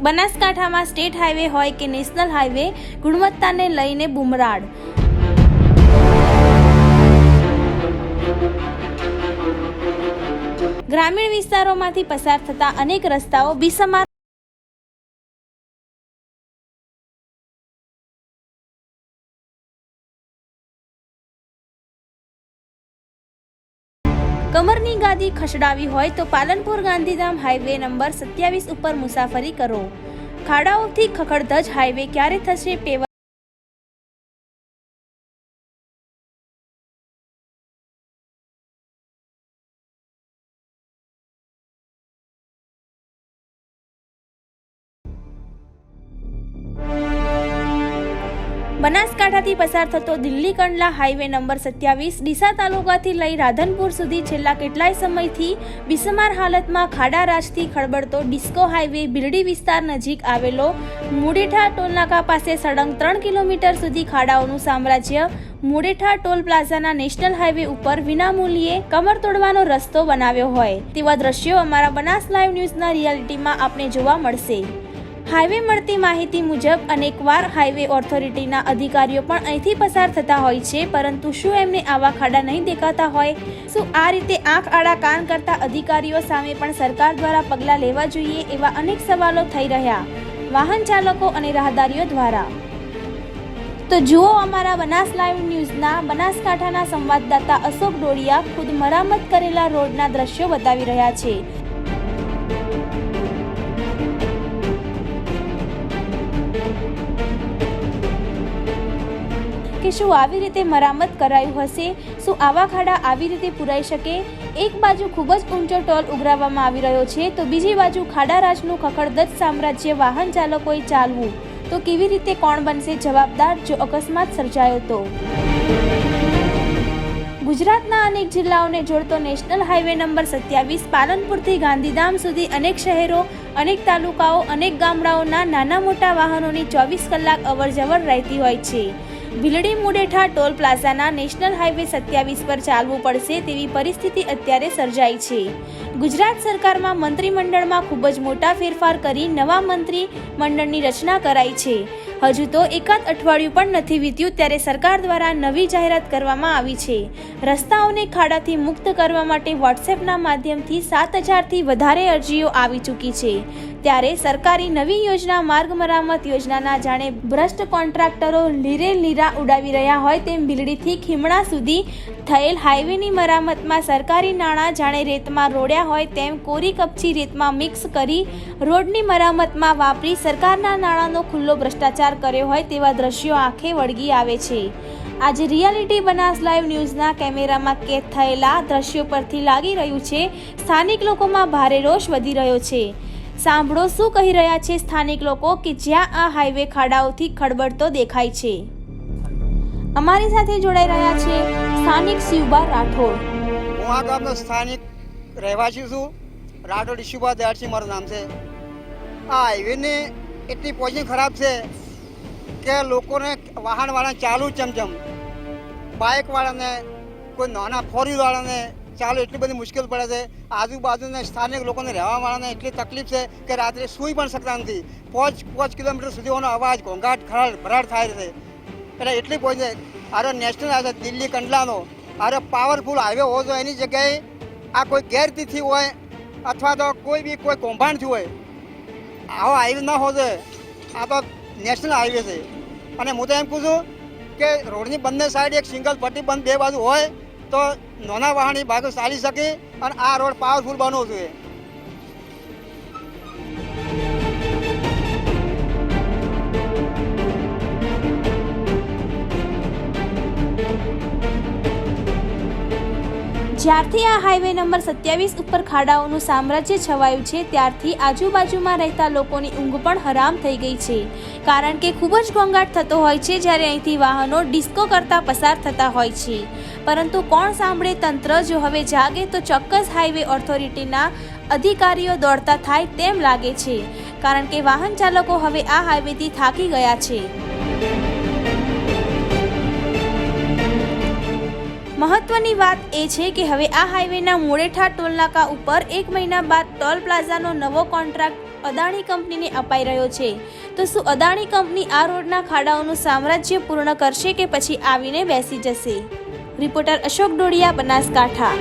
બનાસકાંઠામાં state highway હોય કે નેશનલ હાઈવે, ગુણવત્તાને લઈને બુમરાડ। ગ્રામીણ વિસ્તારોમાંથી પસાર થતા અનેક રસ્તાઓ બિસ્માર કમરની ગાદી ખસડાવી હોય તો પાલનપુર ગાંધીધામ હાઈવે નંબર 27 ઉપર મુસાફરી કરો। ખાડાઓથી ખખડધજ હાઈવે ક્યારે થશે પેવર? બનાસકાંઠાથી પસાર થતો દિલ્હી કંડલા હાઈવે નંબર 27 ડીસા તાલુકાથી લઈ રાધનપુર સુધી છેલ્લા કેટલાય સમયથી બિસ્માર હાલતમાં ખાડારાજથી ખળબળતો ડિસ્કો હાઈવે બિલડી વિસ્તાર નજીક આવેલો મુડેઠા ટોલનાકા પાસે સળંગ 3 કિલોમીટર સુધી ખાડાઓનું સામ્રાજ્ય। મુડેઠા ટોલ પ્લાઝાના નેશનલ હાઈવે ઉપર વિનામૂલ્યે કમર તોડવાનો રસ્તો બનાવ્યો હોય તેવા દ્રશ્યો અમારા બનાસ લાઈવ ન્યૂઝના રિયાલિટીમાં આપને જોવા મળશે। હાઈવે મળતી માહિતી મુજબ અનેકવાર હાઈવે ઓથોરિટીના અધિકારીઓ પણ અહીંથી પસાર થતા હોય છે, પરંતુ શું એમને આવા ખાડા નહીં દેખાતા હોય? શું આ રીતે આંખ આડા કાન કરતા અધિકારીઓ સામે પણ સરકાર દ્વારા પગલાં લેવા જોઈએ એવા અનેક સવાલો થઈ રહ્યા વાહન ચાલકો અને રાહદારીઓ દ્વારા। તો જુઓ અમારા બનાસ લાઈવ ન્યૂઝના બનાસકાંઠાના સંવાદદાતા અશોક ડોડિયા ખુદ મરામત કરેલા રોડના દ્રશ્યો બતાવી રહ્યા છે। કે શું આવી રીતે મરામત કરાયું હશે? શું આવા ખાડા આવી રીતે પુરાઈ શકે? એક બાજુ ખૂબ જ ઊંચો ટોલ ઉઘરાવવામાં આવી રહ્યો છે તો બીજી બાજુ ખાડારાજનું ખખડધજ સામ્રાજ્ય વાહન ચાલકોએ ચાલવું તો કેવી રીતે? કોણ બનશે જવાબદાર જો અકસ્માત સર્જાયો તો? ગુજરાતના અનેક જિલ્લાઓને જોડતો નેશનલ હાઈવે નંબર 27 પાલનપુરથી ગાંધીધામ સુધી અનેક શહેરો, અનેક તાલુકાઓ, અનેક ગામડાઓના નાના મોટા વાહનોની 24 કલાક અવરજવર રહેતી હોય છે। Bhildi Mudetha toll પ્લાઝાના national highway 27 પર ચાલવું પડશે તેવી પરિસ્થિતિ અત્યારે સર્જાઈ છે। ગુજરાત સરકારમાં મંત્રીમંડળમાં ખૂબ જ મોટા ફેરફાર કરી નવા મંત્રી મંડળની રચના કરાઈ છે। હજુ તો એકાદ અઠવાડિયું પણ નથી વીત્યું ત્યારે સરકાર દ્વારા નવી જાહેરાત કરવામાં આવી છે। રસ્તાઓને ખાડાથી મુક્ત કરવા માટે વોટ્સએપના માધ્યમથી 7000થી વધારે અરજીઓ આવી ચૂકી છે, ત્યારે સરકારી નવી યોજના માર્ગ મરામત યોજનાના જાણે ભ્રષ્ટ કોન્ટ્રાક્ટરો લીરે લીરા ઉડાવી રહ્યા હોય તેમ ભીલડીથી ખીમણા સુધી થયેલ હાઈવેની મરામતમાં સરકારી નાણાં જાણે રેતમાં રોડ્યા હોય તેમ કોરી કપચી રેતમાં મિક્સ કરી રોડની મરામતમાં વાપરી સરકારના નાણાંનો ખુલ્લો ભ્રષ્ટાચાર કર્યો હોય તેવા દ્રશ્યો આંખે વળગી આવે છે। આજે રિયાલિટી બનાસ લાઈવ ન્યૂઝના કેમેરામાં કેદ થયેલા દ્રશ્યો પરથી લાગી રહ્યું છે સ્થાનિક લોકોમાં ભારે રોષ વધી રહ્યો છે। સાંભળો શું કહી રહ્યા છે સ્થાનિક લોકો કે જ્યાં આ હાઈવે ખાડાઓથી ખળબળતો દેખાય છે। અમારી સાથે જોડાઈ રહ્યા છે સ્થાનિક શિવબા રાઠોડ। હું આ ગામનો સ્થાનિક રહેવાસી છું। રાઠોડ શિવબા દયાળસિંહ મારું નામ છે। આ હાઈવેની એટલી પોઝિશન ખરાબ છે કે લોકોને વાહનવાળાને ચાલુ ચમચમ, બાઇકવાળાને, કોઈ નાના ફોર વ્હીલવાળાને ચાલો એટલી બધી મુશ્કેલ પડે છે। આજુબાજુના સ્થાનિક લોકોને રહેવાવાળાને એટલી તકલીફ છે કે રાત્રે સૂઈ પણ શકતા નથી। 5 કિલોમીટર સુધીનો અવાજ, ઘોંઘાટ, ખરાડ ભરાડ થાય છે। એટલે એટલી પહોંચે આરો નેશનલ હાઈવે દિલ્હી કંડલાનો આરો પાવરફુલ હાઈવે હોવો જોઈએ, એની જગ્યાએ આ કોઈ ગેરરીતિ હોય અથવા તો કોઈ કૌભાંડ થયું હોય, આવો હાઈવે ન હોવો જોઈએ। આ તો નેશનલ હાઈવે છે અને હું તો એમ કહું છું કે રોડની બંને સાઈડ એક સિંગલ પટ્ટી બંધ બે બાજુ હોય તો નાના વાહન ભાગો ચાલી શકે અને આ રોડ પાવરફુલ બનવો જોઈએ। જ્યારથી આ હાઈવે નંબર 27 ઉપર ખાડાઓનું સામ્રાજ્ય છવાયું છે ત્યારથી આજુબાજુમાં રહેતા લોકોની ઊંઘ પણ હરામ થઈ ગઈ છે, કારણ કે ખૂબ જ ઘોંઘાટ થતો હોય છે જ્યારે અહીંથી વાહનો ડિસ્કો કરતા પસાર થતા હોય છે। પરંતુ કોણ સાંભળે તંત્ર? જો હવે જાગે તો ચોક્કસ હાઈવે ઓથોરિટીના અધિકારીઓ દોડતા થાય તેમ લાગે છે, કારણ કે વાહન ચાલકો હવે આ હાઈવેથી થાકી ગયા છે। મહત્વની વાત એ છે કે હવે આ હાઈવેના મુડેઠા ટોલનાકા ઉપર 1 મહિના બાદ ટોલ પ્લાઝાનો નવો કોન્ટ્રાક્ટ અદાણી કંપનીને અપાઈ રહ્યો છે. તો શું અદાણી કંપની આ રોડના ખાડાઓનું સામ્રાજ્ય પૂર્ણ કરશે કે પછી આવીને બેસી જશે? રિપોર્ટર અશોક ડોડિયા, બનાસકાંઠા.